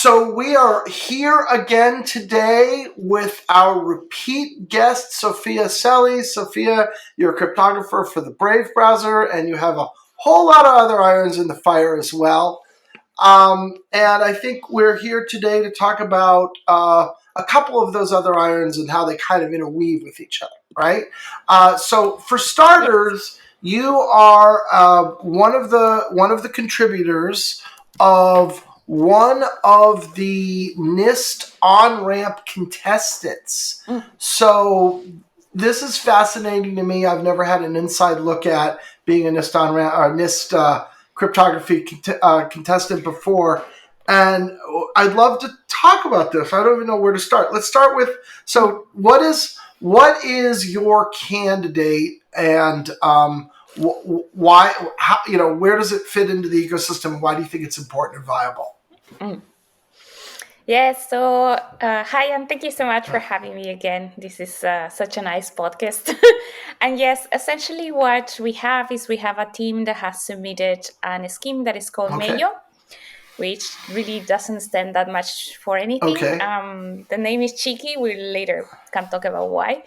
So we are here again today with our repeat guest, Sofia Celi. Sophia, you're a cryptographer for the Brave browser, and you have a whole lot of other irons in the fire as well. And I think we're here today to talk about a couple of those other irons and how they kind of interweave with each other, right? So for starters, you are one of the contributors of one of the NIST on-ramp contestants. So this is fascinating to me. I've never had an inside look at being a NIST on-ramp or NIST cryptography contestant before, and I'd love to talk about this. I don't even know where to start. Let's start with, so what is your candidate, and why, how, where does it fit into the ecosystem? Why do you think it's important and viable? Yes, so hi, and thank you so much for having me again. This is such a nice podcast. And yes, essentially what we have is we have a team that has submitted a scheme that is called MAYO, which really doesn't stand that much for anything. The name is cheeky. We later can talk about why.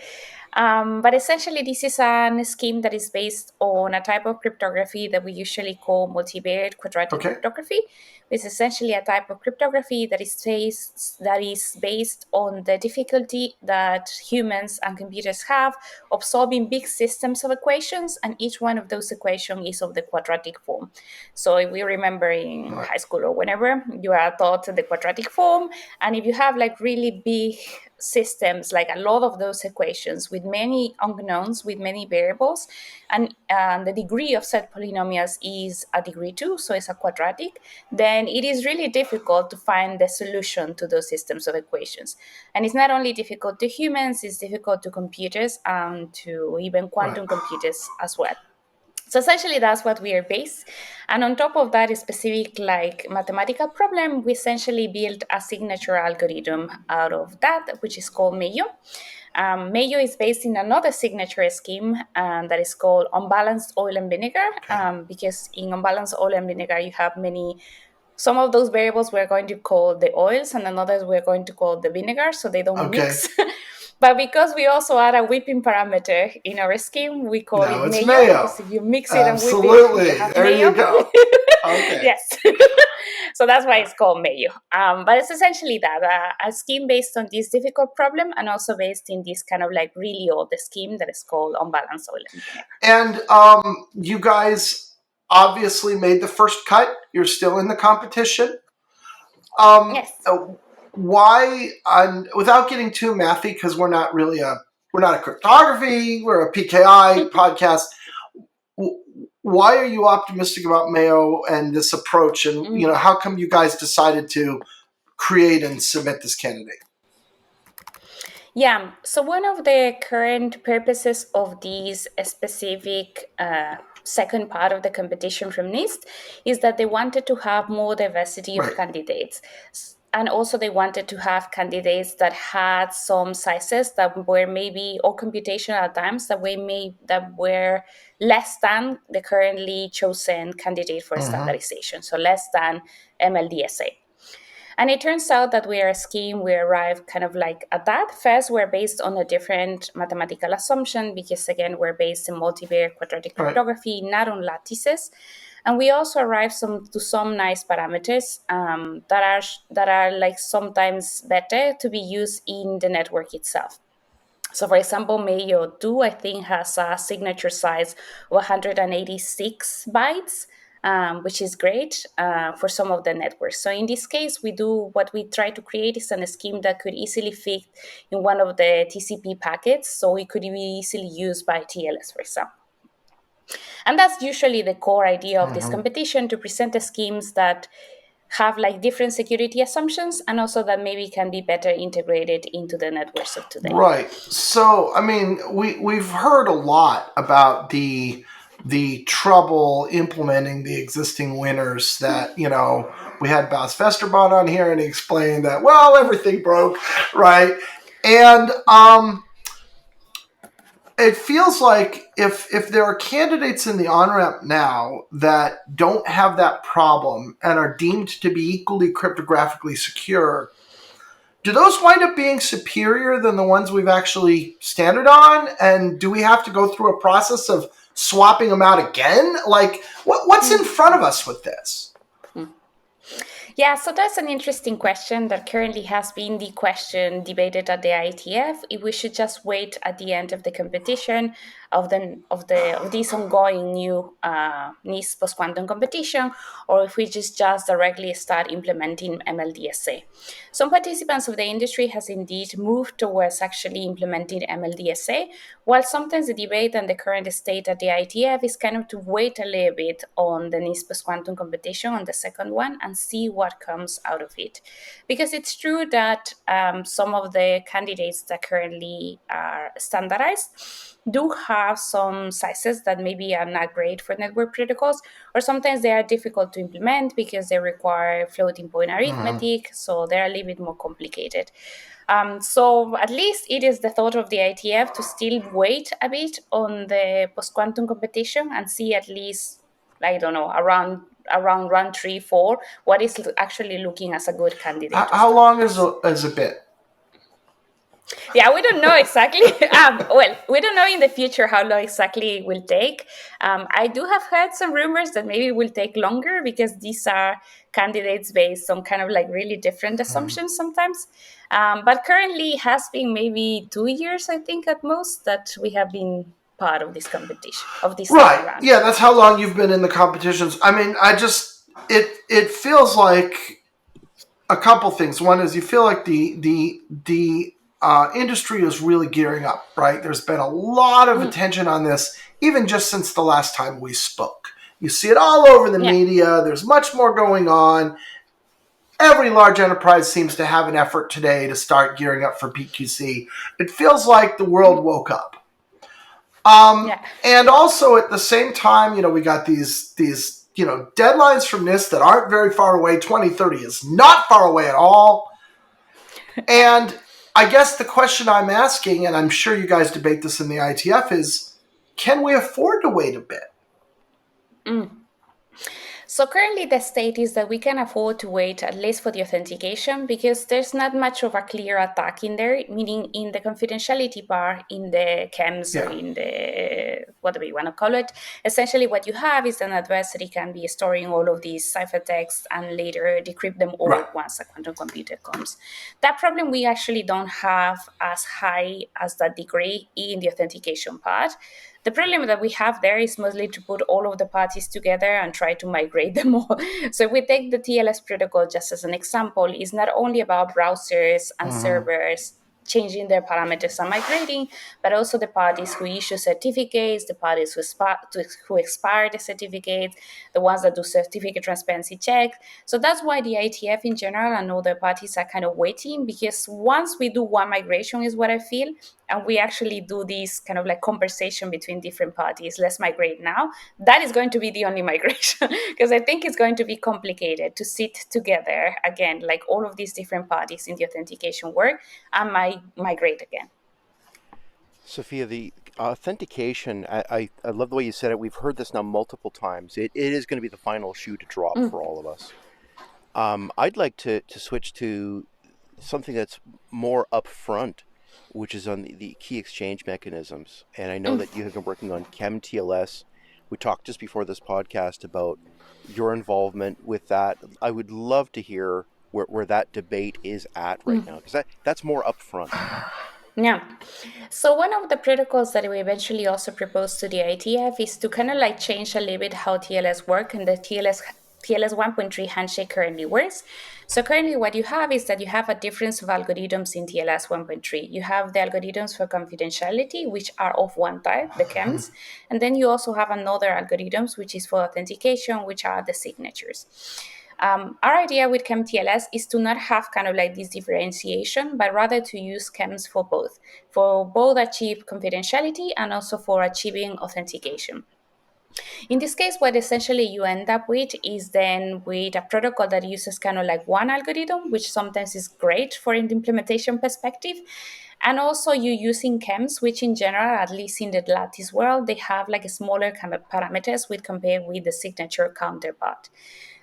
But essentially, this is a scheme that is based on a type of cryptography that we usually call multivariate quadratic cryptography. It's essentially a type of cryptography that is based on the difficulty that humans and computers have of solving big systems of equations, and each one of those equations is of the quadratic form. So if we remember in high school or whenever, you are taught the quadratic form, and if you have like really big systems, like a lot of those equations with many unknowns, with many variables, and the degree of set polynomials is a degree 2, so it's a quadratic, then it is really difficult to find the solution to those systems of equations. And it's not only difficult to humans, it's difficult to computers and to even quantum computers as well. So essentially, that's what we are based. And on top of that specific like mathematical problem, we essentially built a signature algorithm out of that, which is called MAYO. MAYO is based in another signature scheme that is called unbalanced oil and vinegar, because in unbalanced oil and vinegar, you have some of those variables we're going to call the oils, and others we're going to call the vinegar, so they don't mix. But because we also add a whipping parameter in our scheme, we call it MAYO, because if you mix it and whip it, you have there MAYO. You go. Yes. So that's why it's called MAYO. But it's essentially that, a scheme based on this difficult problem, and also based in this kind of like really old scheme that is called unbalanced oil and vinegar. And you guys obviously made the first cut. You're still in the competition. Yes. Why, without getting too mathy, because we're not a cryptography, we're a PKI podcast. Why are you optimistic about MAYO and this approach? And how come you guys decided to create and submit this candidate? Yeah, so one of the current purposes of this specific second part of the competition from NIST is that they wanted to have more diversity of candidates. And also they wanted to have candidates that had some sizes that were maybe, or computational times that were less than the currently chosen candidate for standardization, so less than MLDSA. And it turns out that we are a scheme, we arrived kind of like at that. First, we're based on a different mathematical assumption, because again, we're based in multivariate quadratic cryptography, not on lattices. And we also arrived to some nice parameters that are like sometimes better to be used in the network itself. So for example, MAYO 2, I think, has a signature size of 186 bytes. Which is great for some of the networks. So in this case, what we try to create is a scheme that could easily fit in one of the TCP packets, so it could be easily used by TLS, for example. And that's usually the core idea of this competition, to present the schemes that have like different security assumptions, and also that maybe can be better integrated into the networks of today. Right. So, I mean, we've heard a lot about the trouble implementing the existing winners that, we had Bas Vesterbond on here, and he explained that, well, everything broke, right? And it feels like if there are candidates in the on-ramp now that don't have that problem and are deemed to be equally cryptographically secure, do those wind up being superior than the ones we've actually standard on? And do we have to go through a process of swapping them out again? Like, what's in front of us with this? Yeah, so that's an interesting question that currently has been the question debated at the IETF. If we should just wait at the end of the competition of this ongoing new NIST post quantum competition, or if we just directly start implementing MLDSA. Some participants of the industry has indeed moved towards actually implementing MLDSA, while sometimes the debate and the current state at the IETF is kind of to wait a little bit on the NIST post quantum competition on the second one and see what comes out of it. Because it's true that some of the candidates that currently are standardized do have some sizes that maybe are not great for network protocols, or sometimes they are difficult to implement because they require floating point arithmetic, so they're a little bit more complicated. So at least it is the thought of the IETF to still wait a bit on the post-quantum competition and see at least, I don't know, around round 3, 4, what is actually looking as a good candidate to How long is standardize. a bit? Yeah, we don't know exactly. Well, we don't know in the future how long exactly it will take. I do have heard some rumors that maybe it will take longer because these are candidates based on kind of like really different assumptions sometimes. But currently, it has been maybe 2 years, I think, at most, that we have been part of this competition, of this second Right. round. Yeah, that's how long you've been in the competitions. I mean, it feels like a couple things. One is you feel like the industry is really gearing up, right? There's been a lot of attention on this, even just since the last time we spoke. You see it all over the Yeah. media. There's much more going on. Every large enterprise seems to have an effort today to start gearing up for PQC. It feels like the world woke up. Yeah. And also at the same time, we got these deadlines from NIST that aren't very far away. 2030 is not far away at all. And I guess the question I'm asking, and I'm sure you guys debate this in the IETF, is can we afford to wait a bit? So currently the state is that we can afford to wait at least for the authentication because there's not much of a clear attack in there, meaning in the confidentiality part, in the KEMs or Yeah. in the, whatever you want to call it. Essentially what you have is an adversary can be storing all of these ciphertexts and later decrypt them all Right. once a quantum computer comes. That problem we actually don't have as high as that degree in the authentication part. The problem that we have there is mostly to put all of the parties together and try to migrate them all. So if we take the TLS protocol just as an example, it's not only about browsers and servers changing their parameters and migrating, but also the parties who issue certificates, the parties who expire the certificates, the ones that do certificate transparency checks. So that's why the IETF in general and other parties are kind of waiting, because once we do one migration is what I feel, and we actually do this kind of like conversation between different parties, let's migrate now, that is going to be the only migration because I think it's going to be complicated to sit together again, like all of these different parties in the authentication work and migrate again. Sophia, the authentication, I love the way you said it. We've heard this now multiple times. It is going to be the final shoe to drop for all of us. I'd like to switch to something that's more upfront, which is on the key exchange mechanisms. And I know that you have been working on KEM TLS. We talked just before this podcast about your involvement with that. I would love to hear where that debate is at right now, because that's more upfront. Yeah. So one of the protocols that we eventually also proposed to the IETF is to kind of like change a little bit how TLS work and the TLS 1.3 handshake currently works. So currently what you have is that you have a difference of algorithms in TLS 1.3. You have the algorithms for confidentiality, which are of one type, the KEMs, and then you also have another algorithms, which is for authentication, which are the signatures. Our idea with KEM TLS is to not have kind of like this differentiation, but rather to use KEMs for both achieve confidentiality and also for achieving authentication. In this case, what essentially you end up with is then with a protocol that uses kind of like one algorithm, which sometimes is great for an implementation perspective. And also you using KEMs, which in general, at least in the lattice world, they have like a smaller kind of parameters with compared with the signature counterpart.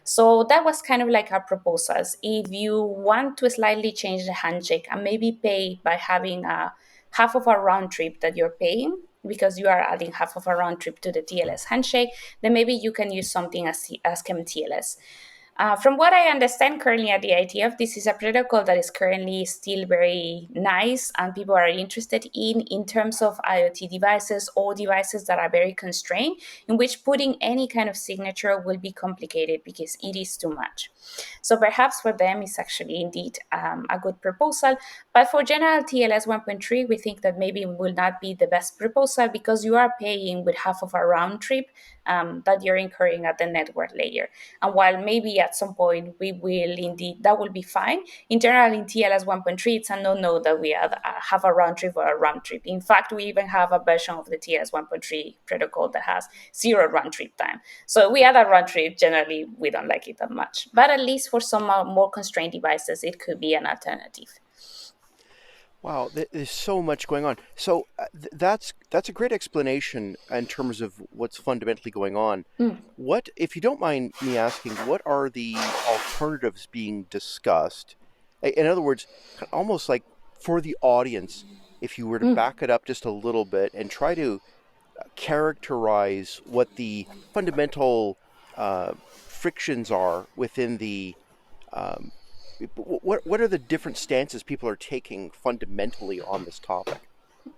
So that was kind of like our proposals. If you want to slightly change the handshake and maybe pay by having a half of a round trip that you're paying because you are adding half of a round trip to the TLS handshake, then maybe you can use something as KEM TLS. From what I understand currently at the IETF, this is a protocol that is currently still very nice and people are interested in terms of IoT devices or devices that are very constrained, in which putting any kind of signature will be complicated because it is too much. So perhaps for them it's actually indeed a good proposal. But for general TLS 1.3, we think that maybe it will not be the best proposal because you are paying with half of a round trip that you're incurring at the network layer. And while maybe at some point we will indeed, that will be fine. In general, in TLS 1.3, it's a no-no that we have a round trip or a round trip. In fact, we even have a version of the TLS 1.3 protocol that has 0 round trip time. So we add a round trip, generally, we don't like it that much. But at least for some more constrained devices, it could be an alternative. Wow, there's so much going on. So that's a great explanation in terms of what's fundamentally going on. What, if you don't mind me asking, what are the alternatives being discussed? In other words, almost like for the audience, if you were to back it up just a little bit and try to characterize what the fundamental frictions are within the what are the different stances people are taking fundamentally on this topic?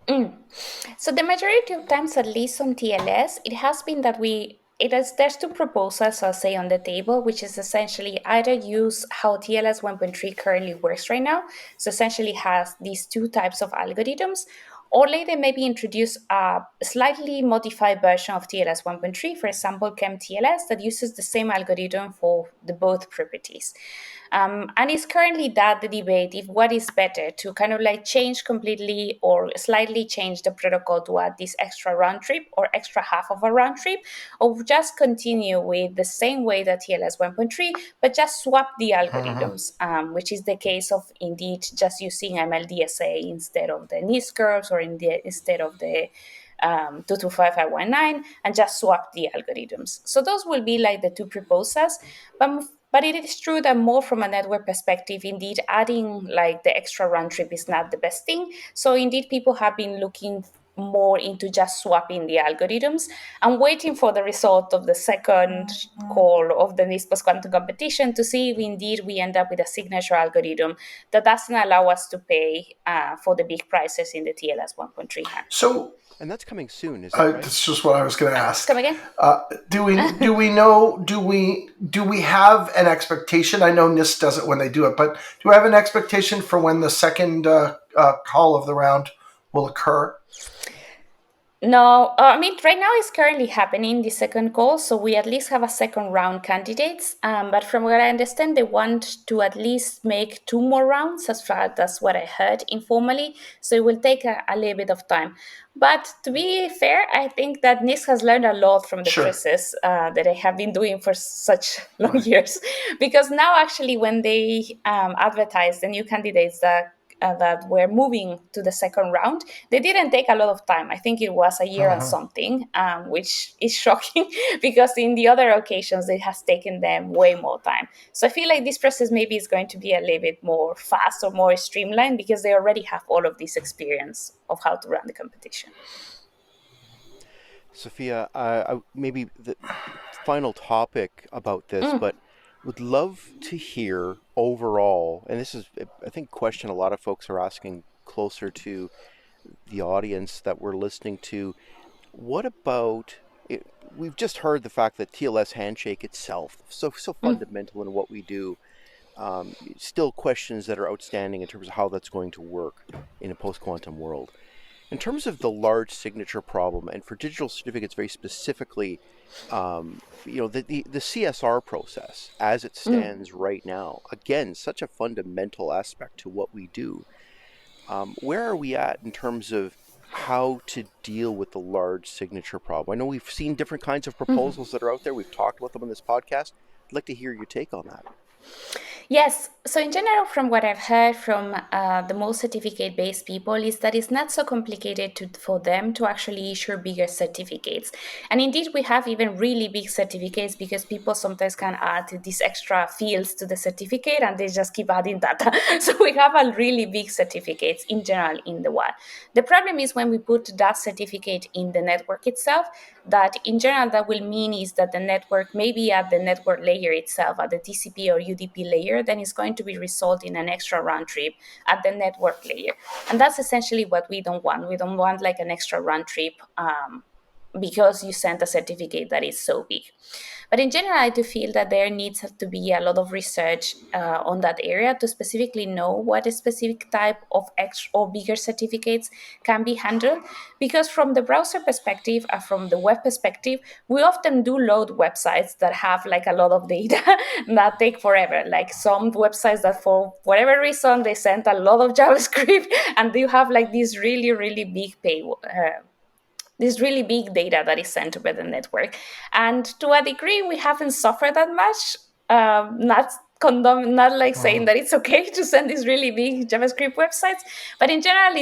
So the majority of times, at least on TLS, it has been that there's two proposals I'll say on the table, which is essentially either use how TLS 1.3 currently works right now, so essentially has these two types of algorithms, or later maybe introduce a slightly modified version of TLS 1.3, for example, KEM TLS, that uses the same algorithm for the both properties. And it's currently that the debate if what is better to kind of like change completely or slightly change the protocol to add this extra round trip or extra half of a round trip, or just continue with the same way that TLS 1.3, but just swap the algorithms, which is the case of indeed just using MLDSA instead of the NIST curves or instead of the 225519 and just swap the algorithms. So those will be like the two proposals. But it is true that more from a network perspective, indeed, adding like the extra round trip is not the best thing. So indeed, people have been looking more into just swapping the algorithms and waiting for the result of the second call of the NIST post-quantum competition to see if indeed we end up with a signature algorithm that doesn't allow us to pay for the big prices in the TLS 1.3 hand. So, and that's coming soon, is that right? That's just what I was going to ask. Come again? Do we have an expectation? I know NIST does it when they do it, but do we have an expectation for when the second call of the round will occur? No, I mean, right now it's currently happening, the second call, so we at least have a second round candidates. But from what I understand, they want to at least make 2 more rounds, as far that's what I heard informally. So it will take a little bit of time. But to be fair, I think that NIST has learned a lot from the process that they have been doing for such long years. Because now, actually, when they advertise the new candidates that were moving to the second round, they didn't take a lot of time. I think it was a year and something, which is shocking because in the other occasions it has taken them way more time. So I feel like this process maybe is going to be a little bit more fast or more streamlined because they already have all of this experience of how to run the competition. Sophia, maybe the final topic about this, but would love to hear overall, and this is, I think, a question a lot of folks are asking closer to the audience that we're listening to. What about, we've just heard the fact that TLS handshake itself, so fundamental in what we do, still questions that are outstanding in terms of how that's going to work in a post-quantum world. In terms of the large signature problem, and for digital certificates very specifically, the CSR process as it stands right now, again, such a fundamental aspect to what we do. Where are we at in terms of how to deal with the large signature problem? I know we've seen different kinds of proposals that are out there. We've talked about them on this podcast. I'd like to hear your take on that. Yes. So in general, from what I've heard from the most certificate-based people, is that it's not so complicated for them to actually issue bigger certificates. And indeed, we have even really big certificates because people sometimes can add these extra fields to the certificate and they just keep adding data. So we have a really big certificates in general in the world. The problem is when we put that certificate in the network itself, that in general that will mean is that the network, maybe at the network layer itself, at the TCP or UDP layer, then it's going to be result in an extra round trip at the network layer. And that's essentially what we don't want. We don't want like an extra round trip because you sent a certificate that is so big. But in general, I do feel that there needs to be a lot of research on that area to specifically know what a specific type of extra or bigger certificates can be handled. Because from the browser perspective, from the web perspective, we often do load websites that have like a lot of data that take forever. Like some websites that for whatever reason, they send a lot of JavaScript and you have like this really, really big this really big data that is sent over the network. And to a degree, we haven't suffered that much. Not like saying that it's okay to send these really big JavaScript websites, but in general,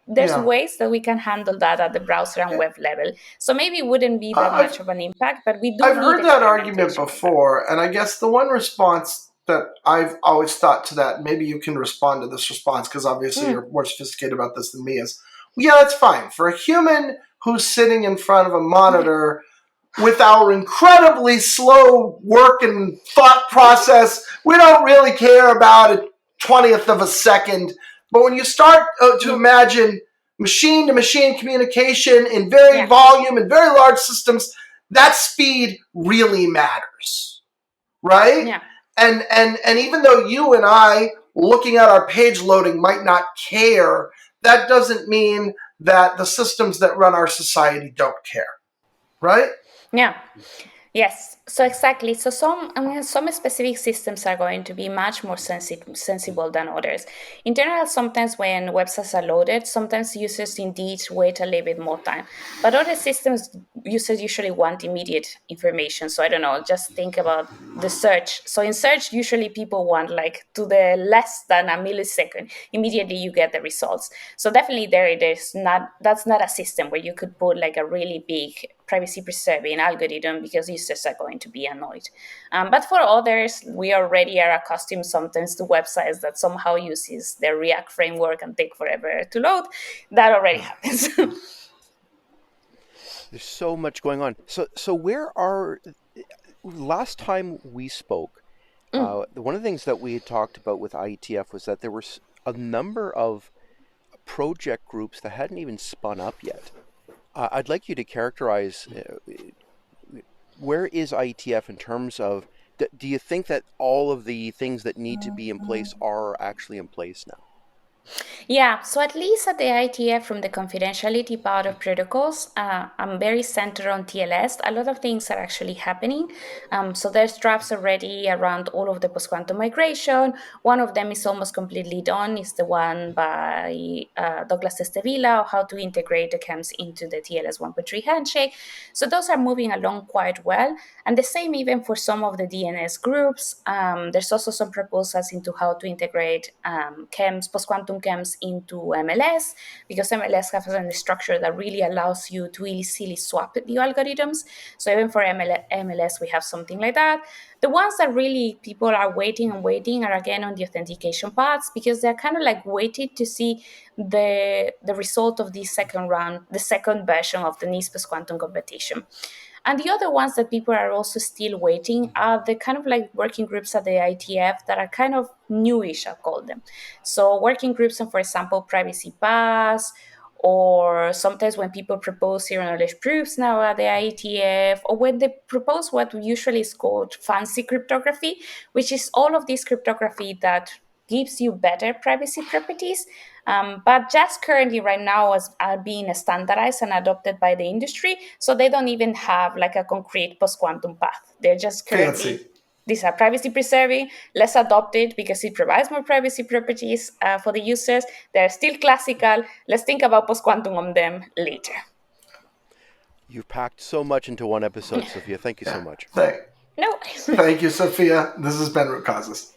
there's ways that we can handle that at the browser and web level. So maybe it wouldn't be that much of an impact, but we do I've need heard that argument experimentation. before, and I guess the one response that I've always thought to that, maybe you can respond to this response because obviously you're more sophisticated about this than me, is, yeah, that's fine. For a human who's sitting in front of a monitor with our incredibly slow work and thought process, we don't really care about a 20th of a second. But when you start to imagine machine-to-machine communication in very volume and very large systems, that speed really matters, right? Yeah. And even though you and I, looking at our page loading, might not care, that doesn't mean that the systems that run our society don't care, right? Yeah. Yes. So exactly. So some specific systems are going to be much more sensible than others. In general, sometimes when websites are loaded, sometimes users indeed wait a little bit more time. But other systems, users usually want immediate information. So I don't know, just think about the search. So in search, usually people want like to the less than a millisecond. Immediately you get the results. So definitely that's not a system where you could put like a really big privacy preserving algorithm because users are going to be annoyed. But for others, we already are accustomed sometimes to websites that somehow uses their React framework and take forever to load. That already happens. There's so much going on. So last time we spoke, one of the things that we had talked about with IETF was that there were a number of project groups that hadn't even spun up yet. I'd like you to characterize where is IETF in terms of, do you think that all of the things that need to be in place are actually in place now? Yeah, so at least at the IETF, from the confidentiality part of protocols, I'm very centered on TLS. A lot of things are actually happening. So there's drafts already around all of the post-quantum migration. One of them is almost completely done. It's the one by Douglas Estevilla, how to integrate the KEMs into the TLS 1.3 handshake. So those are moving along quite well. And the same even for some of the DNS groups. There's also some proposals into how to integrate KEMs, post-quantum KEMs into MLS, because MLS has a structure that really allows you to easily swap the algorithms. So even for MLS, we have something like that. The ones that really people are waiting are again on the authentication parts, because they're kind of like waiting to see the result of the second round, the second version of the NIST post-quantum competition. And the other ones that people are also still waiting are the kind of like working groups at the IETF that are kind of newish, I'll call them. So working groups on, for example, Privacy Pass, or sometimes when people propose zero knowledge proofs now at the IETF, or when they propose what usually is called fancy cryptography, which is all of this cryptography that gives you better privacy properties, but just currently right now are being standardized and adopted by the industry, so they don't even have like a concrete post-quantum path. They're just currently Fancy. These are privacy preserving. Let's adopt it because it provides more privacy properties for the users. They're still classical. Let's think about post-quantum on them later. You've packed so much into one episode, Sophia. Thank you so much. No. Thank you, Sophia. This has been Root Causes.